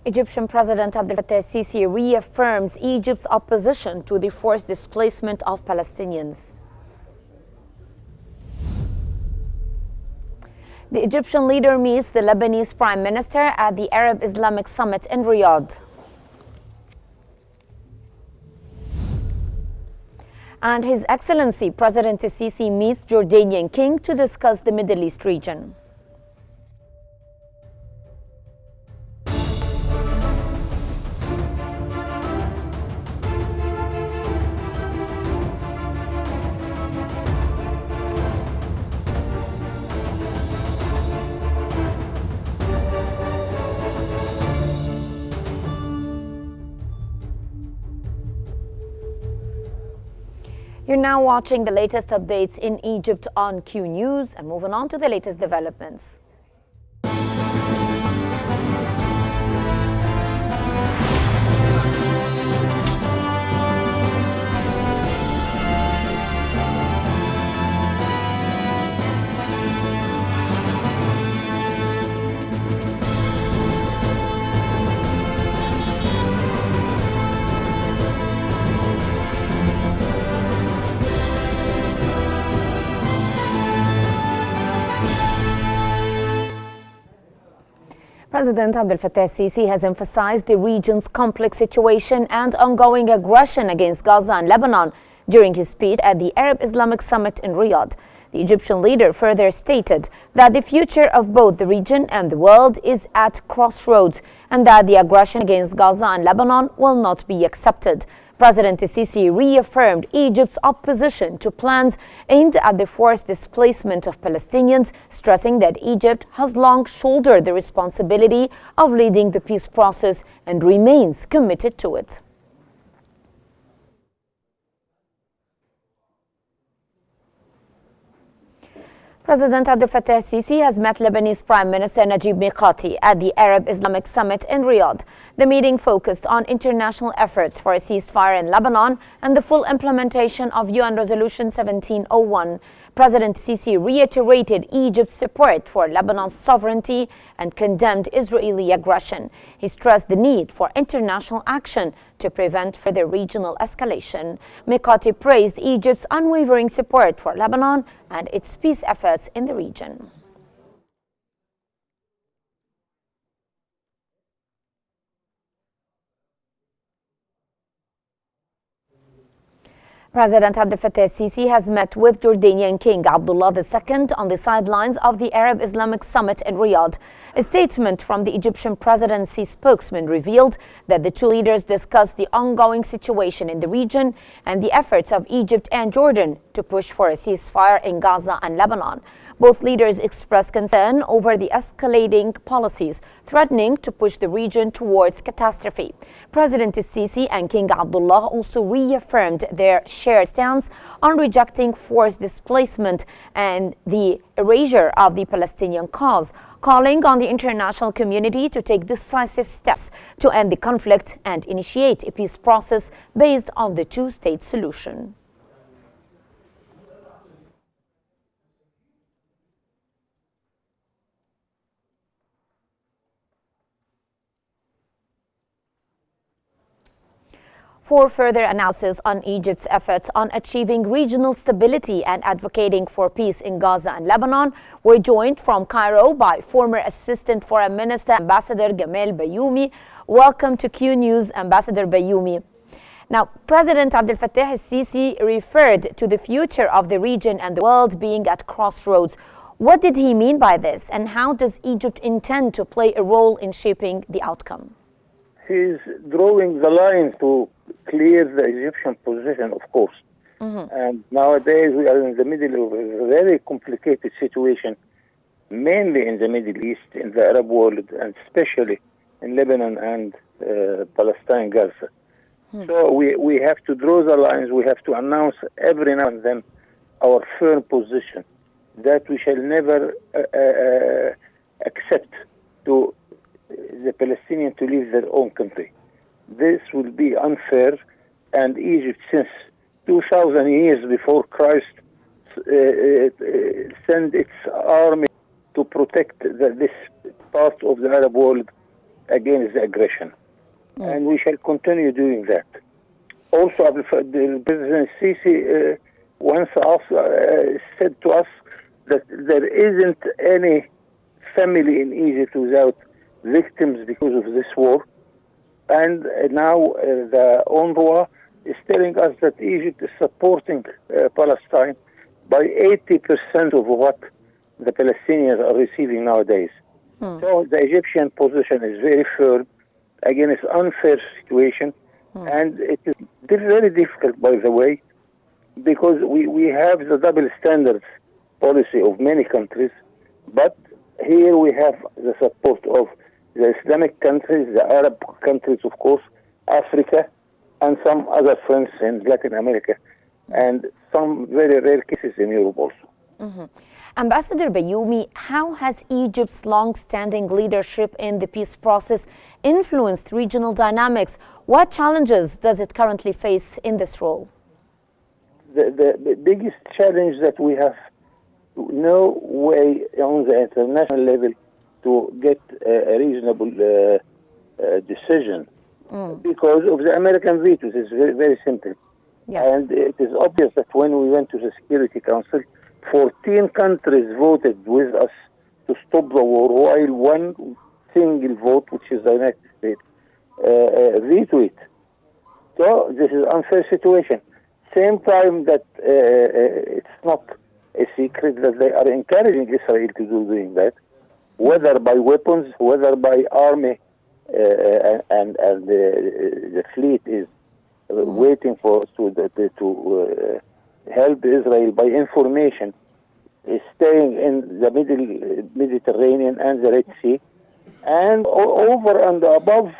Egyptian President Abdel Fattah el-Sisi reaffirms Egypt's opposition to the forced displacement of Palestinians. The Egyptian leader meets the Lebanese Prime Minister at the Arab Islamic Summit in Riyadh. And His Excellency President el-Sisi meets Jordanian King to discuss the Middle East region. You're now watching the latest updates in Egypt on Q News, and moving on to the latest developments. President Abdel Fattah el-Sisi has emphasized the region's complex situation and ongoing aggression against Gaza and Lebanon during his speech at the Arab Islamic Summit in Riyadh. The Egyptian leader further stated that the future of both the region and the world is at crossroads and that the aggression against Gaza and Lebanon will not be accepted. President el-Sisi reaffirmed Egypt's opposition to plans aimed at the forced displacement of Palestinians, stressing that Egypt has long shouldered the responsibility of leading the peace process and remains committed to it. President Abdel Fattah el-Sisi has met Lebanese Prime Minister Najib Mikati at the Arab Islamic Summit in Riyadh. The meeting focused on international efforts for a ceasefire in Lebanon and the full implementation of UN Resolution 1701. President el-Sisi reiterated Egypt's support for Lebanon's sovereignty and condemned Israeli aggression. He stressed the need for international action to prevent further regional escalation. Mikati praised Egypt's unwavering support for Lebanon and its peace efforts in the region. President Abdel Fattah el-Sisi has met with Jordanian King Abdullah II on the sidelines of the Arab Islamic Summit in Riyadh. A statement from the Egyptian presidency spokesman revealed that the two leaders discussed the ongoing situation in the region and the efforts of Egypt and Jordan to push for a ceasefire in Gaza and Lebanon. Both leaders expressed concern over the escalating policies threatening to push the region towards catastrophe. President el-Sisi and King Abdullah also reaffirmed their shared stance on rejecting forced displacement and the erasure of the Palestinian cause, calling on the international community to take decisive steps to end the conflict and initiate a peace process based on the two-state solution. For further analysis on Egypt's efforts on achieving regional stability and advocating for peace in Gaza and Lebanon, we're joined from Cairo by former Assistant Foreign Minister Ambassador Gamal Bayoumi. Welcome to Q News, Ambassador Bayoumi. Now, President Abdel Fattah el-Sisi referred to the future of the region and the world being at crossroads. What did he mean by this, and how does Egypt intend to play a role in shaping the outcome? He's drawing the line to clear the Egyptian position, of course. And nowadays we are in the middle of a very complicated situation, mainly in the Middle East, in the Arab world, and especially in Lebanon and Palestine, Gaza. So we have to draw the lines. We have to announce every now and then our firm position that we shall never accept to the Palestinians to leave their own country. This will be unfair, and Egypt, since 2,000 years before Christ, sent its army to protect this part of the Arab world against the aggression. And we shall continue doing that. Also, the President Sisi once said to us that there isn't any family in Egypt without victims because of this war. And now the UNRWA is telling us that Egypt is supporting Palestine by 80% of what the Palestinians are receiving nowadays. So the Egyptian position is very firm against unfair situation. And it is very difficult, by the way, because we have the double standards policy of many countries, but here we have the support of the Islamic countries, the Arab countries, of course, Africa, and some other friends in Latin America, and some very rare cases in Europe also. Ambassador Bayoumi, how has Egypt's long-standing leadership in the peace process influenced regional dynamics? What challenges does it currently face in this role? The biggest challenge that we have no way on the international level to get a reasonable decision because of the American veto. It's very, very simple. Yes. And it is obvious that when we went to the Security Council, 14 countries voted with us to stop the war, while one single vote, which is the United States, vetoed it. So this is an unfair situation. Same time that it's not a secret that they are encouraging Israel to doing that, whether by weapons, whether by army, and the fleet is waiting for to help Israel by information, is staying in the Mediterranean and the Red Sea, and over and above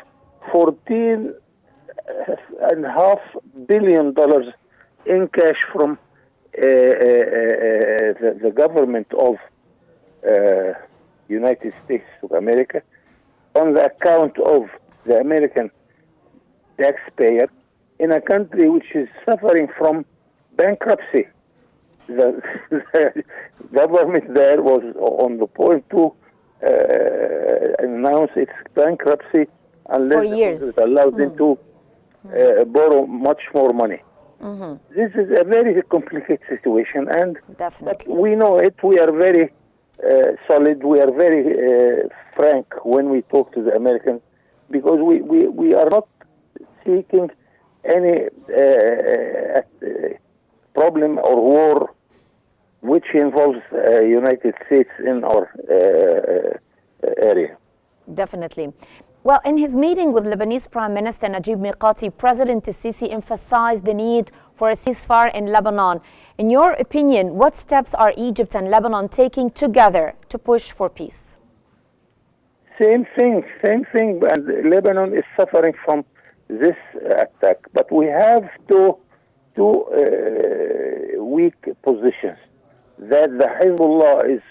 $14.5 billion in cash from the government of United States of America on the account of the American taxpayer in a country which is suffering from bankruptcy. The government there was on the point to announce its bankruptcy unless it allows them to borrow much more money. This is a very complicated situation, and but we know it. We are very solid. We are very frank when we talk to the Americans, because we are not seeking any problem or war which involves United States in our area. Definitely. Well, in his meeting with Lebanese Prime Minister Najib Mikati, President Sisi emphasized the need for a ceasefire in Lebanon. In your opinion, what steps are Egypt and Lebanon taking together to push for peace? Same thing. And Lebanon is suffering from this attack. But we have two weak positions. That the Hezbollah is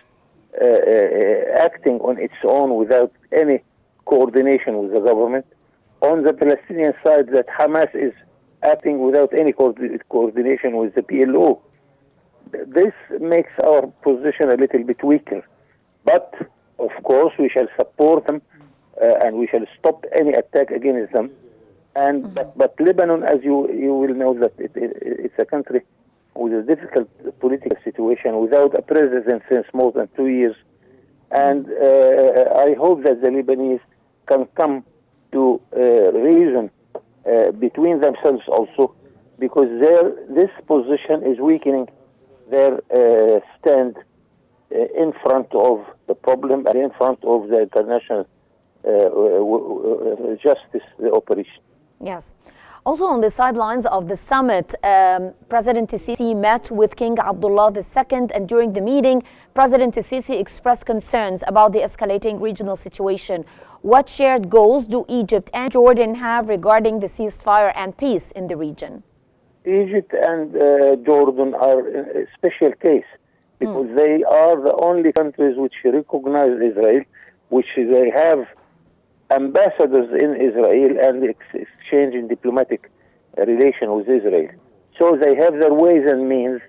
acting on its own without any coordination with the government. On the Palestinian side, that Hamas is acting without any coordination with the PLO. This makes our position a little bit weaker. But, of course, we shall support them and we shall stop any attack against them. And but Lebanon, as you will know, that it's a country with a difficult political situation without a president since more than 2 years. And I hope that the Lebanese can come to reason between themselves also, because this position is weakening their stand in front of the problem and in front of the international justice operation. Yes. Also on the sidelines of the summit, President Sisi met with King Abdullah II, and during the meeting, President Sisi expressed concerns about the escalating regional situation. What shared goals do Egypt and Jordan have regarding the ceasefire and peace in the region? Egypt and Jordan are a special case because they are the only countries which recognize Israel, which they have ambassadors in Israel and exchange in diplomatic relation with Israel. So they have their ways and means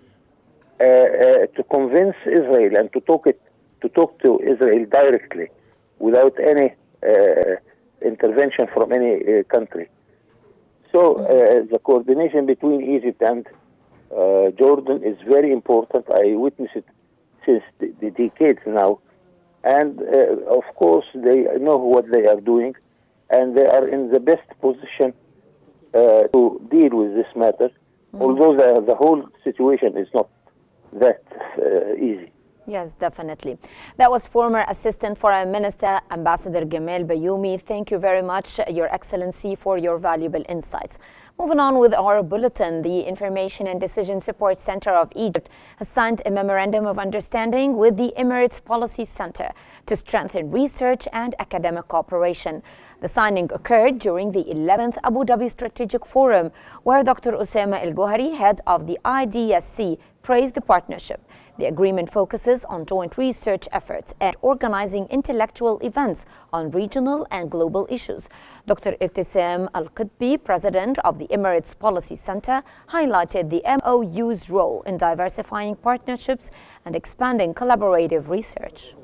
to convince Israel and to talk to Israel directly without any intervention from any country. So the coordination between Egypt and Jordan is very important. I witness it since the decades now. And of course, they know what they are doing, and they are in the best position to deal with this matter, although the whole situation is not that easy. Yes, definitely. That was former Assistant Foreign Minister, Ambassador Gamal Bayoumi. Thank you very much, Your Excellency, for your valuable insights. Moving on with our bulletin, the Information and Decision Support Center of Egypt has signed a memorandum of understanding with the Emirates Policy Center to strengthen research and academic cooperation. The signing occurred during the 11th Abu Dhabi Strategic Forum, where Dr. Osama El-Gohari, head of the IDSC, praised the partnership. The agreement focuses on joint research efforts and organizing intellectual events on regional and global issues. Dr. Ibtisam Al-Qutbi, president of the Emirates Policy Center, highlighted the MOU's role in diversifying partnerships and expanding collaborative research.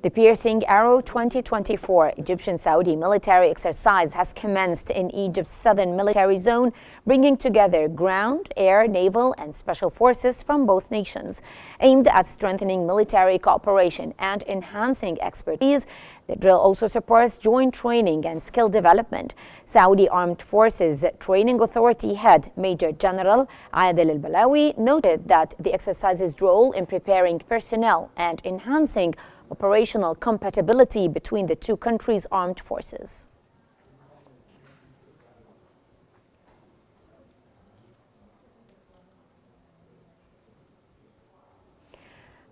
The Piercing Arrow 2024 Egyptian-Saudi military exercise has commenced in Egypt's southern military zone, bringing together ground, air, naval, and special forces from both nations. Aimed at strengthening military cooperation and enhancing expertise, the drill also supports joint training and skill development. Saudi Armed Forces Training Authority head Major General Adel Al-Balawi noted that the exercise's role in preparing personnel and enhancing operational compatibility between the two countries' armed forces.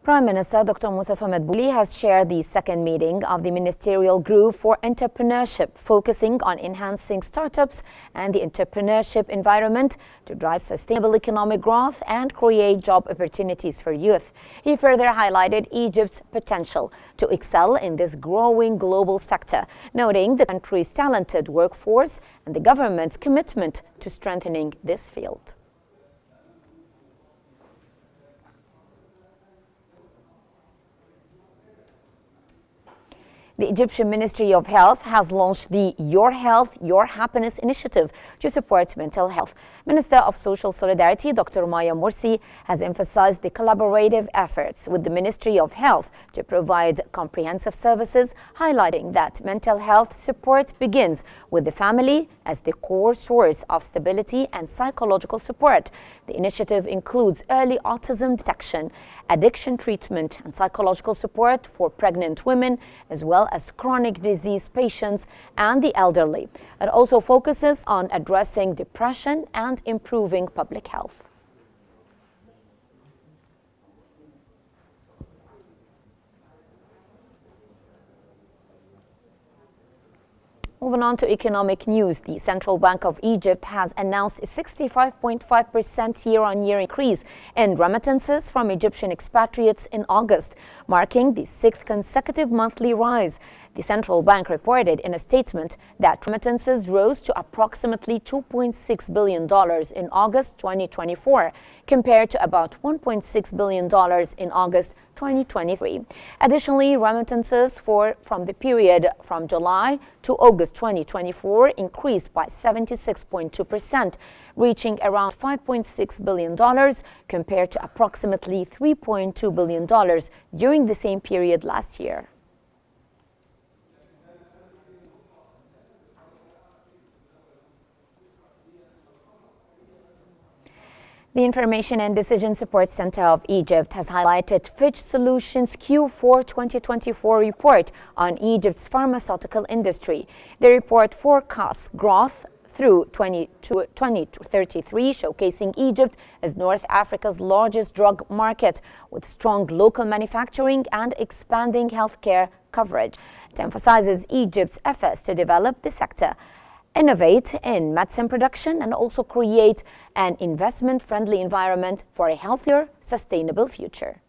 Prime Minister Dr. Mustafa Madbouli has chaired the second meeting of the Ministerial Group for Entrepreneurship, focusing on enhancing startups and the entrepreneurship environment to drive sustainable economic growth and create job opportunities for youth. He further highlighted Egypt's potential to excel in this growing global sector, noting the country's talented workforce and the government's commitment to strengthening this field. The Egyptian Ministry of Health has launched the Your Health, Your Happiness initiative to support mental health. Minister of Social Solidarity, Dr. Maya Morsi, has emphasized the collaborative efforts with the Ministry of Health to provide comprehensive services, highlighting that mental health support begins with the family as the core source of stability and psychological support. The initiative includes early autism detection, addiction treatment, and psychological support for pregnant women, as well as chronic disease patients and the elderly. It also focuses on addressing depression and improving public health. Moving on to economic news, the Central Bank of Egypt has announced a 65.5% year-on-year increase in remittances from Egyptian expatriates in August, marking the sixth consecutive monthly rise. The central bank reported in a statement that remittances rose to approximately $2.6 billion in August 2024, compared to about $1.6 billion in August 2023. Additionally, remittances from the period from July to August 2024 increased by 76.2%, reaching around $5.6 billion compared to approximately $3.2 billion during the same period last year. The Information and Decision Support Center of Egypt has highlighted Fitch Solutions' Q4 2024 report on Egypt's pharmaceutical industry. The report forecasts growth through 2033, showcasing Egypt as North Africa's largest drug market, with strong local manufacturing and expanding healthcare coverage. It emphasizes Egypt's efforts to develop the sector, innovate in medicine production, and also create an investment-friendly environment for a healthier, sustainable future.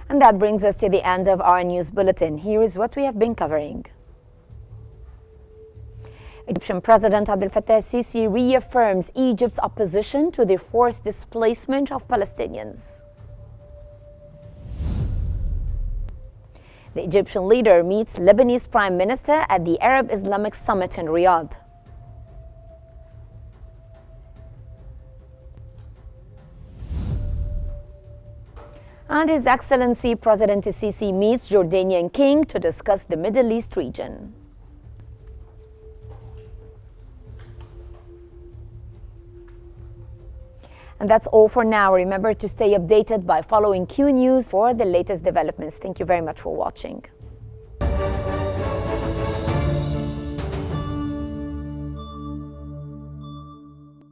And that brings us to the end of our news bulletin. Here is what we have been covering. Egyptian President Abdel Fattah al-Sisi reaffirms Egypt's opposition to the forced displacement of Palestinians. The Egyptian leader meets Lebanese Prime Minister at the Arab Islamic Summit in Riyadh. And His Excellency President al-Sisi meets Jordanian King to discuss the Middle East region. And that's all for now. Remember to stay updated by following Q News for the latest developments. Thank you very much for watching.